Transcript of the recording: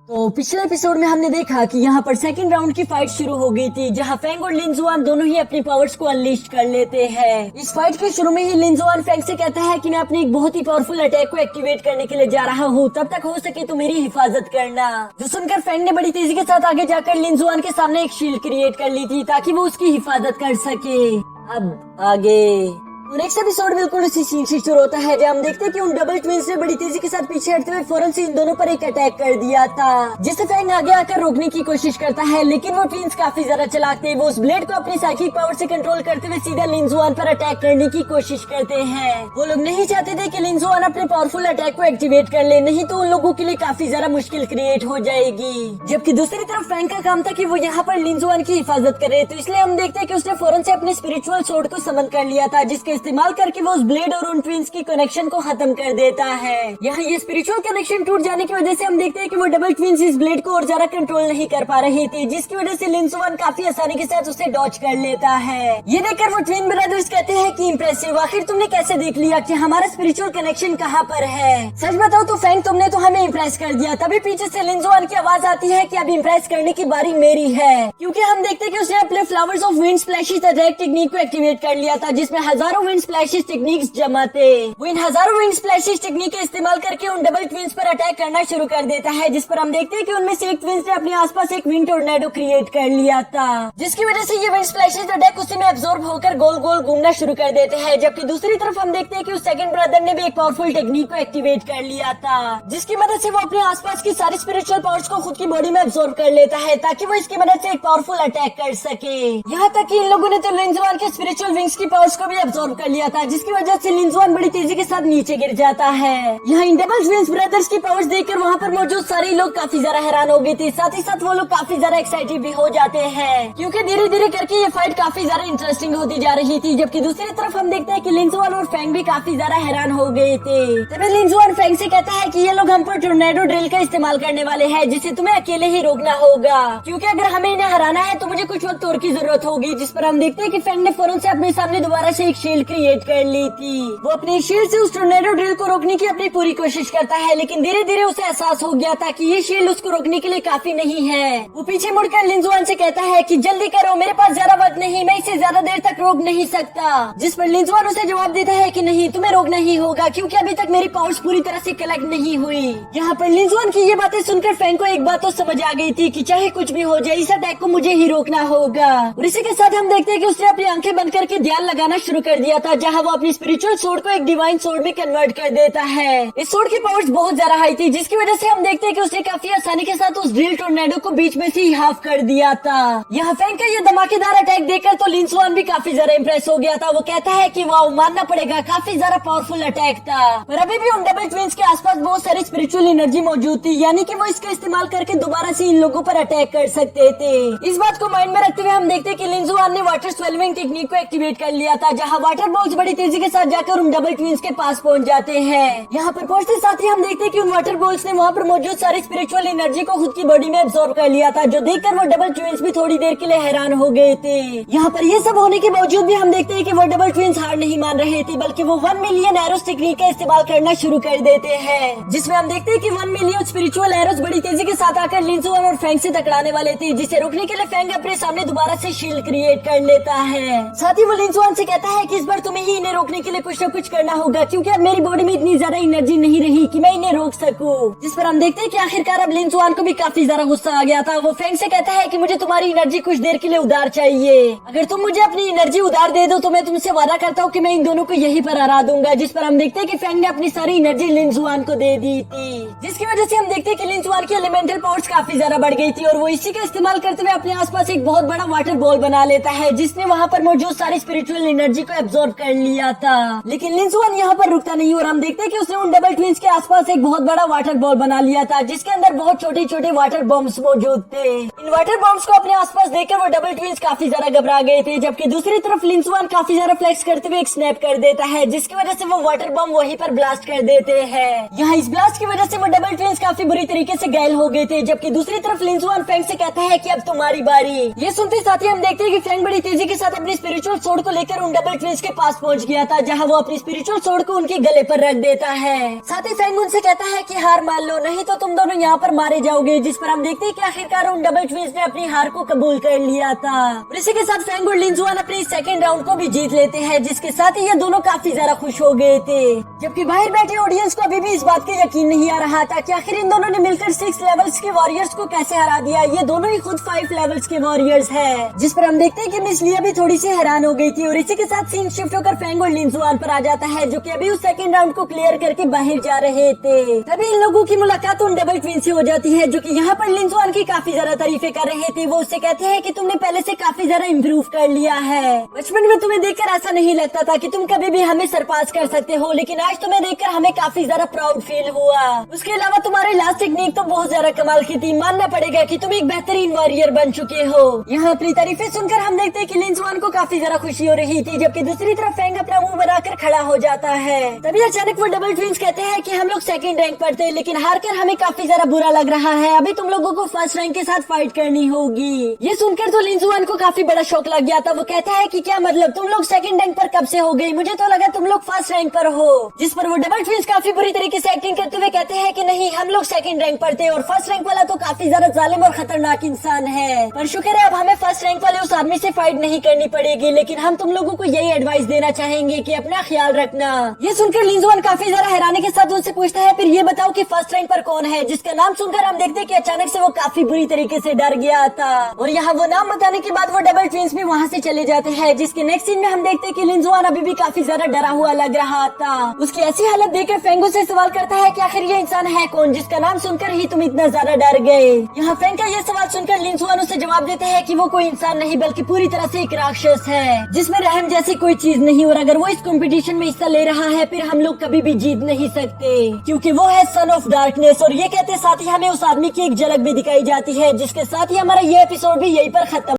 तो पिछले एपिसोड में हमने देखा कि यहाँ पर सेकंड राउंड की फाइट शुरू हो गई थी, जहाँ फेंग और लिन जुआन दोनों ही अपनी पावर्स को अनलीश कर लेते हैं। इस फाइट के शुरू में ही लिन जुआन फेंग से कहता है कि मैं अपनी एक बहुत ही पावरफुल अटैक को एक्टिवेट करने के लिए जा रहा हूँ, तब तक हो सके तो मेरी हिफाजत करना। जो सुनकर फेंग ने बड़ी तेजी के साथ आगे जाकर लिन जुआन के सामने एक शील्ड क्रिएट कर ली थी ताकि वो उसकी हिफाजत कर सके। अब आगे नेक्स्ट एपिसोड बिल्कुल उसी सीन से शुरू होता है, जहाँ हम देखते हैं कि उन डबल ट्विंस ने बड़ी तेजी के साथ पीछे हटते हुए फौरन से इन दोनों पर एक अटैक कर दिया था, जिससे फेंग आगे आकर रोकने की कोशिश करता है, लेकिन वो ट्विंस काफी ज्यादा चालाक थे। वो उस ब्लेड को अपनी साइकिक पावर से कंट्रोल करते हुए सीधा लिन जुआन पर अटैक करने की कोशिश करते हैं। वो लोग नहीं चाहते थे कि लिन जुआन अपने पावरफुल अटैक को एक्टिवेट कर ले, नहीं तो उन लोगों के लिए काफी ज्यादा मुश्किल क्रिएट हो जाएगी। जबकि दूसरी तरफ फेंग का काम था कि वो यहाँ पर लिन जुआन की हिफाजत करे, तो इसलिए हम देखते हैं कि उसने फौरन से अपने स्पिरिचुअल सोर्ड को समन कर लिया था, जिसके इस्तेमाल करके वो ब्लेड और उन ट्विंस की कनेक्शन को खत्म कर देता है। यहाँ ये स्पिरिचुअल कनेक्शन टूट जाने की वजह से हम देखते हैं कि वो डबल ट्विंस इस ब्लेड को और ज्यादा कंट्रोल नहीं कर पा रहे थे, जिसकी वजह से लिन जुआन काफी आसानी के साथ उसे डॉच कर लेता है। ये देखकर वो ट्विन ब्रदर्स कहते हैं कि इम्प्रेसिव, आखिर तुमने कैसे देख लिया कि हमारा स्पिरिचुअल कनेक्शन कहाँ पर है। सच बताओ तो फेंग, तुमने तो हमें इम्प्रेस कर दिया। तभी पीछे से लिन जुआन की आवाज आती है कि अब इम्प्रेस करने की बारी मेरी है, क्योंकि हम देखते हैं कि उसने अपने flowers of wind splashes attack technique को एक्टिवेट कर लिया था, जिसमें हजारों विंड स्प्लैशेस टेक्निक्स जमा थे। वो इन हजारों विंड स्प्लैशेस टेक्निक का इस्तेमाल करके उन डबल ट्विंस पर अटैक करना शुरू कर देता है, जिस पर हम देखते हैं कि उनमें से एक ट्विंस ने अपने आसपास एक विंड टोर्नेडो क्रिएट कर लिया था, जिसकी वजह से ये विंड स्प्लैशेस अटैक उसी में एब्जॉर्ब होकर गोल गोल घूमना शुरू कर देते हैं। जबकि दूसरी तरफ हम देखते हैं कि उस सेकंड ब्रदर ने भी एक पावरफुल टेक्निक को एक्टिवेट कर लिया था, जिसकी मदद से वो अपने आसपास की सारी स्पिरिचुअल पावर्स को खुद की बॉडी में एब्जॉर्ब कर लेता है, ताकि वो इसकी मदद से एक पावरफुल अटैक कर सके। यहाँ तक कि इन लोगों ने तो लिन जुआन के स्पिरिचुअल विंग्स की पावर्स को भी एब्जॉर्ब कर लिया था, जिसकी वजह से लिन जुआन बड़ी तेजी के साथ नीचे गिर जाता है। यहाँ इन डबल ट्विंस ब्रदर्स की पावर्स देखकर वहाँ पर मौजूद सारे लोग काफी ज्यादा हैरान हो गए थे। साथ ही साथ वो लोग काफी ज्यादा एक्साइटेड भी हो जाते हैं, क्योंकि धीरे धीरे करके ये फाइट काफी ज्यादा इंटरेस्टिंग होती जा रही थी। जबकि दूसरी तरफ हम देखते हैं कि लिन जुआन और फेंग भी काफी ज्यादा हैरान हो गए थे। तभी लिन जुआन फेंग से कहता है कि ये लोग हम पर टोर्नेडो ड्रिल का इस्तेमाल करने वाले हैं, जिसे तुम्हें अकेले ही रोकना होगा, क्योंकि अगर हमें इन्हें हराना है तो मुझे कुछ वक्त और की जरूरत होगी। जिस पर हम देखते हैं कि फेंग ने फौरन से अपने सामने दोबारा से एक शील्ड क्रिएट कर ली थी। वो अपनी शील्ड से उस टोर्नेडो ड्रिल को रोकने की अपनी पूरी कोशिश करता है, लेकिन धीरे धीरे उसे एहसास हो गया था कि ये शील्ड उसको रोकने के लिए काफी नहीं है। वो पीछे मुड़कर लिन जुआन से कहता है कि जल्दी करो, मेरे पास ज्यादा वक्त नहीं, मैं इसे ज्यादा देर तक रोक नहीं सकता। जिस पर लिन जुआन उसे जवाब देता है कि नहीं, तुम्हें रोकना ही होगा, क्योंकि अभी तक मेरी पावर्स पूरी तरह से कलेक्ट नहीं हुई। यहाँ पर लिन जुआन की ये बातें सुनकर फेंग को एक बात तो समझ आ गई थी कि चाहे कुछ भी हो जाए, इस अटैक को मुझे ही रोकना होगा। और इसी के साथ हम देखते हैं कि उसने अपनी आंखें बंद करके ध्यान लगाना शुरू कर दिया था, जहाँ वो अपनी स्पिरिचुअल सोर्ड को एक डिवाइन सोर्ड में कन्वर्ट कर देता है। इस सोर्ड की पावर्स बहुत ज्यादा हाई थी, जिसकी वजह से हम देखते हैं कि उसने काफी आसानी के साथ उस ड्रिल टोर्नेडो को बीच में से ही हाफ कर दिया था। यहाँ फेंग का ये धमाकेदार अटैक देखकर तो लिन जुआन भी काफी ज्यादा इम्प्रेस हो गया था। वो कहता है कि वाह, मानना पड़ेगा, काफी ज्यादा पावरफुल अटैक था। पर अभी भी उन डबल ट्विंस के आसपास बहुत सारी स्पिरिचुअल एनर्जी मौजूद थी, यानी कि वो इसका इस्तेमाल करके दोबारा से इन लोगों पर अटैक कर सकते थे। इस बात को माइंड में रखते हुए हम देखते हैं कि लिन जुआन ने वाटर स्वेलविंग टेक्निक को एक्टिवेट कर लिया था, जहाँ वाटर बॉल्स बड़ी तेजी के साथ जाकर उन डबल ट्विंस के पास पहुँच जाते हैं। यहाँ पर पहुंचते साथ ही हम देखते हैं कि उन वाटर बॉल्स ने वहाँ पर मौजूद सारी स्पिरिचुअल एनर्जी को खुद की बॉडी में एब्जॉर्ब कर लिया था, जो देखकर वो डबल ट्विंस भी थोड़ी देर के लिए हैरान हो गए थे। यहाँ पर ये सब होने के बावजूद भी हम देखते हैं कि वो डबल ट्विंस हार नहीं मान रहे थे, बल्कि वो 1 मिलियन एरोस टेक्निक का इस्तेमाल करना शुरू कर देते हैं, जिसमें हम देखते हैं कि 1 मिलियन स्पिरिचुअल एरोस बड़ी तेजी के साथ आकर लिन जुआन और फेंग से टकराने वाले थे, जिसे रोकने के लिए फेंग अपने सामने दोबारा से शील्ड क्रिएट कर लेता है। साथ ही वो लिन जुआन से कहता है कि इस बार तुम्हें ही इन्हें रोकने के लिए कुछ न कुछ करना होगा, क्योंकि अब मेरी बॉडी में इतनी ज्यादा एनर्जी नहीं रही कि मैं इन्हें रोक सकूं। जिस पर हम देखते हैं कि आखिरकार अब लिन जुआन को भी काफी ज्यादा गुस्सा आ गया था। वो फेंग से कहता है कि मुझे तुम्हारी एनर्जी कुछ देर के लिए उधार चाहिए, अगर तुम मुझे अपनी एनर्जी उधार दे दो तो मैं तुमसे वादा करता हूँ कि मैं इन दोनों को यहीं पर हरा दूंगा। जिस पर हम देखते हैं कि फेंग ने अपनी सारी एनर्जी लिन जुआन को दे दी थी, जिसकी वजह से हम देखते हैं कि लिन जुआन की एलिमेंटल पावर्स काफी ज्यादा बढ़ गई थी, और वो इसी का इस्तेमाल करते हुए अपने आसपास एक बहुत बड़ा वाटर बॉल बना लेता है, जिसने वहाँ पर मौजूद सारी स्पिरिचुअल एनर्जी को एब्जॉर्ब कर लिया था। लेकिन लिन जुआन यहाँ पर रुकता नहीं, और हम देखते हैं कि उसने उन डबल ट्विंस के आसपास एक बहुत बड़ा वाटर बॉल बना लिया था, जिसके अंदर बहुत छोटे छोटे वाटर बॉम्ब्स मौजूद थे। इन वाटर बॉम्ब्स को अपने आसपास देखकर वो डबल ट्विंस काफी ज्यादा घबरा गए थे। जबकि दूसरी तरफ लिन जुआन काफी ज्यादा फ्लेक्स करते हुए एक स्नैप कर देता है, जिसकी वजह से वो वाटर बॉम्ब वहीं पर ब्लास्ट कर देते हैं। यहाँ इस ब्लास्ट की वजह से वो डबल ट्विंस काफी बुरी तरीके से घायल हो गए थे। जबकि दूसरी तरफ लिन जुआन फेंग से कहता है कि अब तुम्हारी बारी। ये सुनते साथ ही हम देखते हैं कि फेंग बड़ी तेजी के साथ अपनी स्पिरिचुअल सोर्ड को लेकर उन डबल ट्विंस के पास पहुंच गया था, जहां वो अपनी स्पिरिचुअल सोर्ड को उनके गले पर रख देता है। साथ ही फेंग उनसे कहता है कि हार मान लो, नहीं तो तुम दोनों यहाँ पर मारे जाओगे। जिस पर हम देखते हैं कि आखिरकार उन डबल ट्विंस ने अपनी हार को कबूल कर लिया था। और इसी के साथ फेंग और लिंजुआन अपने सेकंड राउंड को भी जीत लेते हैं, जिसके साथ ही ये दोनों काफी ज्यादा खुश हो गए थे। जबकि बाहर बैठे ऑडियंस को अभी भी इस बात का यकीन नहीं आ रहा था कि आखिर इन दोनों ने मिलकर 6 लेवल्स के वॉरियर्स को कैसे हरा दिया। ये दोनों ही खुद 5 लेवल्स के वॉरियर्स है। जिस पर हम देखते हैं कि मिस लिया भी थोड़ी सी हैरान हो गई थी। और इसी के साथ सीन शिफ्ट होकर फेंग और लिंजुआन पर आ जाता है, जो कि अभी उस सेकंड राउंड को क्लियर करके बाहर जा रहे थे। तभी इन लोगों की मुलाकात उन डबल ट्विन से हो जाती है, जो कि यहाँ पर लिंजुआन की काफी ज्यादा तारीफें कर रहे थे। वो उससे कहते हैं कि तुमने पहले से काफी ज्यादा इम्प्रूव कर लिया है। बचपन में तुम्हें देखकर ऐसा नहीं लगता था कि तुम कभी भी हमें सरपास कर सकते हो, लेकिन आज तुम्हें देखकर हमें काफी ज्यादा प्राउड फील हुआ। उसके अलावा तुम्हारी लास्ट टेक्निक तो बहुत ज्यादा कमाल की थी। मानना पड़ेगा कि तुम एक बेहतरीन वॉरियर बन चुके हो। यहाँ अपनी तारीफें सुनकर हम देखते हैं कि लिंजुआन को काफी ज्यादा खुशी हो रही थी, जबकि दूसरी तरफ फेंग अपना मुंह बनाकर खड़ा हो जाता है। तभी अचानक वो डबल ट्विंस कहते हैं कि हम लोग सेकंड रैंक पर थे, लेकिन हार कर हमें काफी ज्यादा बुरा लग रहा है। अभी तुम लोगों को फर्स्ट रैंक के साथ फाइट करनी होगी। ये सुनकर तो लिंजुआन को काफी बड़ा शौक लग गया था। वो कहता है कि क्या मतलब, तुम लोग सेकंड रैंक पर कब से हो गई? मुझे तो लगा तुम लोग फर्स्ट रैंक पर हो। जिस पर वो डबल ट्विंस काफी बुरी तरीके से एक्टिंग करते हुए कहते हैं कि नहीं, हम लोग सेकंड रैंक पर थे और फर्स्ट रैंक वाला तो काफी ज्यादा जालिम और खतरनाक इंसान है। पर शुक्र है अब हमें फर्स्ट रैंक वाले उस आदमी से फाइट नहीं करनी पड़ेगी। लेकिन हम तुम लोगों को यही एडवाइस देना चाहेंगे कि अपना ख्याल रखना। ये सुनकर लिंजुआन काफी ज्यादा हैरानी के साथ उनसे पूछता है, फिर ये बताओ कि फर्स्ट रैंक पर कौन है? जिसका नाम सुनकर हम देखते हैं कि अचानक से वो काफी बुरी तरीके से डर गया था। और यहाँ वो नाम बताने के बाद वो डबल ट्विंस भी वहाँ से चले जाते हैं। जिसके नेक्स्ट सीन में हम देखते हैं कि लिंजुआन अभी भी काफी ज्यादा डरा हुआ लग रहा था। उसकी ऐसी हालत देखकर फेंगो से सवाल करता है कि आखिर ये इंसान है कौन, जिसका नाम सुनकर ही तुम इतना ज्यादा डर गए? यहाँ फेंग का ये सवाल सुनकर लिंजुआन उसे जवाब देते हैं कि वो कोई इंसान नहीं बल्कि पूरी तरह से एक राक्षस है, जिसमें रहम जैसी कोई चीज नहीं। और अगर वो इस कंपटीशन में हिस्सा ले रहा है, फिर हम लोग कभी भी जीत नहीं सकते, क्योंकि वो है सन ऑफ डार्कनेस। और ये कहते साथ ही हमें उस आदमी की एक झलक भी दिखाई जाती है, जिसके साथ ही हमारा ये एपिसोड भी यहीं पर खत्म